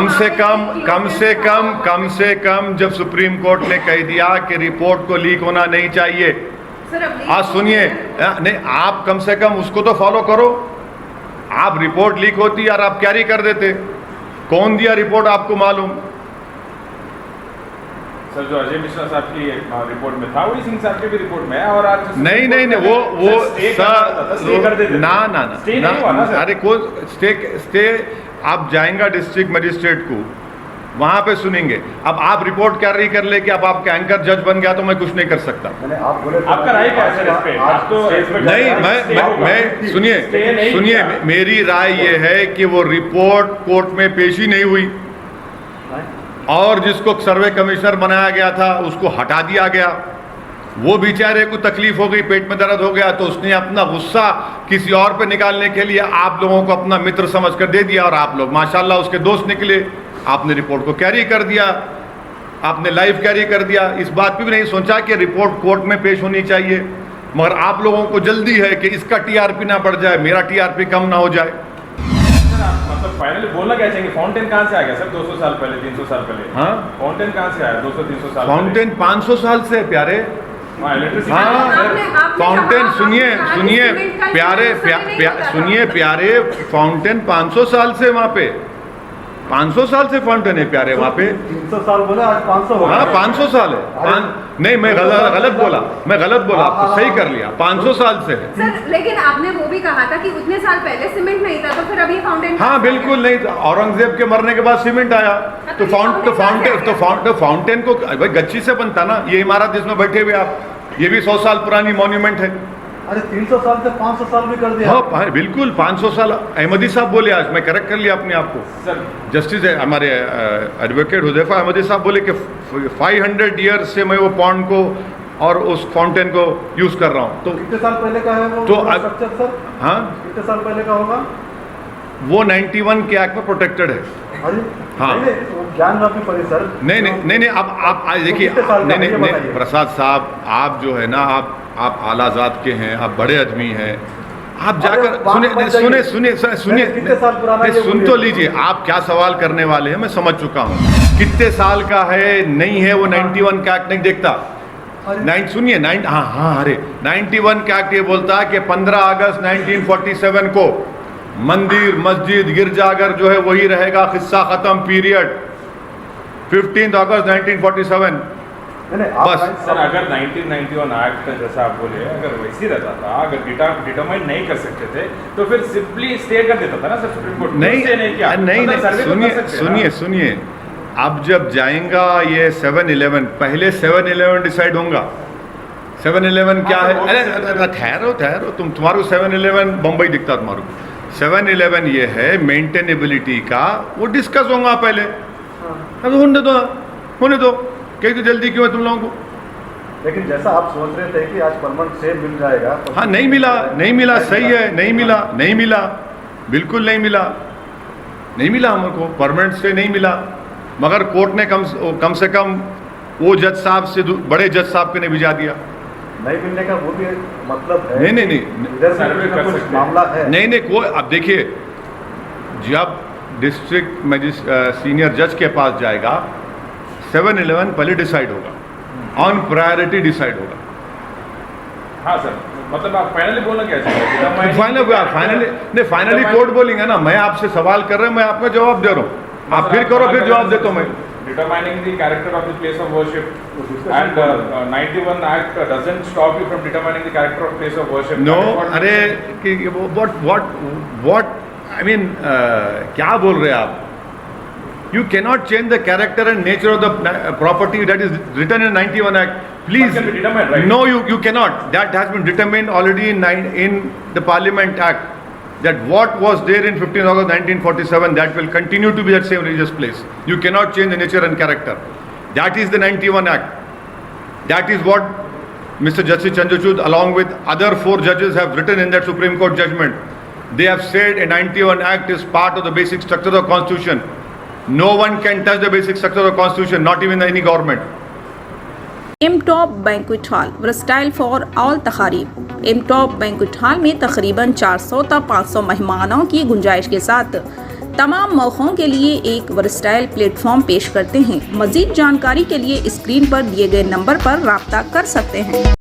कम से कम जब supreme court ने कह दिया कि रिपोर्ट को लीक होना नहीं चाहिए, आज सुनिए, नहीं आप कम से कम उसको तो फॉलो करो। आप रिपोर्ट लीक होती और आप कैरी कर देते, कौन दिया रिपोर्ट आपको मालूम? सर जो अजय मिश्रा साहब की रिपोर्ट में था वही सिंह साहब की भी रिपोर्ट में है, और आज नहीं वो ना अरे को स्टे आप जाएंगे डिस्ट्रिक्ट मजिस्ट्रेट को, वहां पे सुनेंगे। अब आप रिपोर्ट कैरी कर ले कि अब आपका एंकर जज बन गया तो मैं कुछ नहीं कर सकता। आपका राय क्या है सर इस पे? आप तो नहीं, मैं सुनिए मेरी राय ये है कि वो रिपोर्ट कोर्ट में पेश ही नहीं हुई, और जिसको सर्वे कमिश्नर बनाया गया था उसको हटा दिया गया। वो बेचारे को तकलीफ हो गई, पेट में दर्द हो गया, तो उसने अपना गुस्सा किसी और पे निकालने के लिए आप लोगों को अपना मित्र समझकर दे दिया, और आप लोग माशाल्लाह उसके दोस्त निकले। आपने रिपोर्ट को कैरी कर दिया, आपने लाइव कैरी कर दिया। इस बात पे भी नहीं सोचा कि रिपोर्ट कोर्ट में पेश होनी चाहिए, मगर आप लोगों को जल्दी है कि इसका टीआरपी ना बढ़ जाए, मेरा टीआरपी कम ना हो जाए। मतलब फाइनली बोलना क्या चाहेंगे? फाउंटेन कहाँ से आ गया सर 200 साल पहले, 300 साल पहले? हाँ, फाउंटेन कहाँ से आया 200-300 साल? फाउंटेन 500 साल से है प्यारे। हाँ, फाउंटेन सुनिए प्यारे, फाउंटेन 500 साल से वहाँ पे, 500 साल से फाउंटेन है प्यारे वहाँ पे। 300 साल बोला, आज 500 हाँ 500 साल है। नहीं मैं गलत बोला, आपको सही कर लिया, 500 साल से है सर। लेकिन आपने वो भी कहा था कि उतने साल पहले सीमेंट नहीं था, तो फिर अब ये फाउंटेन? हाँ बिल्कुल नहीं था, औरंगजेब के मरने के बाद सीमेंट आया, तो फाउंटेन को भाई गच्ची से बनता ना। ये इमारत जिसमें बैठे हुए आप, ये भी 100 साल पुरानी मॉन्यूमेंट है। अरे 300 साल से 500 साल भी कर दिया। हाँ बिल्कुल 500 साल। अहमदी साहब बोले, आज मैं करेक्ट कर लिया अपने आप को, जस्टिस हमारे एडवोकेट हुदैफा अहमदी साहब बोले कि 500 ईयर्स से मैं वो पॉन्ड को और उस फाउंटेन को यूज कर रहा हूँ। तो कितने साल पहले का है वो स्ट्रक्चर सर? हाँ कितने साल पहले का होगा वो? 91 के एक्ट में प्रोटेक्टेड है। हाँ ज्ञान वापी पड़ी सर। नहीं अब आप आज देखिए, नहीं प्रसाद साहब, आप जो है ना, आप आला जात के हैं, आप बड़े आदमी हैं, आप जाकर सुनिए सुन तो लीजिए, आप क्या सवाल करने वाले हैं मैं समझ चुका हूँ। कितने साल का है नहीं है वो 91 का एक्ट नहीं देखता। सुनिए अरे 91 का एक्ट ये बोलता है कि 15 अगस्त 1947 को मंदिर मस्जिद गिरजाघर जो है वही रहेगा, किस्सा खत्म, पीरियड। 15 अगस्त 1947 बस। सर अगर 1991 एक्ट जैसा आप बोले, अगर वैसे रहता था, अगर डिटरमाइन नहीं कर सकते थे तो फिर सिंपली स्टे कर देता था ना सर सुप्रीम कोर्ट? नहीं सुनिए अब जब जाएगा ये 7-11, पहले 7-11 डिसाइड होगा। 7-11 क्या है? अरे ठहरो तुम्हारे 7-11 बम्बई दिखता तुम्हारे को। 7-11 ये है मेंटेनेबिलिटी का, वो डिस्कस होगा पहले। अब होने दो कहीं तो जल्दी क्यों है तुम लोगों को? लेकिन जैसा आप सोच रहे थे कि आज परमानेंट स्टे मिल जाएगा, तो हाँ नहीं मिला, सही है, नहीं मिला, बिल्कुल नहीं मिला हमको परमानेंट स्टे नहीं मिला। मगर कोर्ट ने कम से कम वो जज साहब से बड़े जज साहब के ने भिजा दिया। नहीं मिलने का वो भी मतलब है? नहीं इधर से कुछ मामला है। नहीं कोई, अब देखिए जब डिस्ट्रिक्ट सीनियर जज के पास जाएगा 7-11 पहले डिसाइड होगा, ऑन प्रायोरिटी डिसाइड होगा। हाँ सर, मतलब आप फाइनली बोलना क्या चाहते हैं? फाइनली कोर्ट बोलेंगे ना। मैं आपसे सवाल कर रहा हूँ, मैं आपका जवाब दे रहा हूँ, आप फिर करो, फिर जवाब देता हूँ मैं। Determining the character of the place of worship and 91 Act doesn't stop you from determining the character of place of worship. No, अरे what I mean क्या बोल रहे हैं आप? You cannot change the character and nature of the property that is written in 91 Act. Please, can be determined, right? No, you cannot. That has been determined already in the Parliament Act. That what was there in 15 August 1947, that will continue to be that same religious place. You cannot change the nature and character. That is the 91 Act. That is what Mr. Justice Chandrachud along with other 4 judges have written in that Supreme Court judgment. They have said a 91 Act is part of the basic structure of the Constitution. No one can touch the basic structure of the Constitution, not even any government. एमटॉप banquet hall, versatile for all तकारीब। एमटॉप banquet hall में तकरीबन 400 तक 500 मेहमानों की गुंजाइश के साथ तमाम मौक़ों के लिए एक वर्सटाइल प्लेटफॉर्म पेश करते हैं। मज़ीद जानकारी के लिए स्क्रीन पर दिए गए नंबर पर राब्ता कर सकते हैं।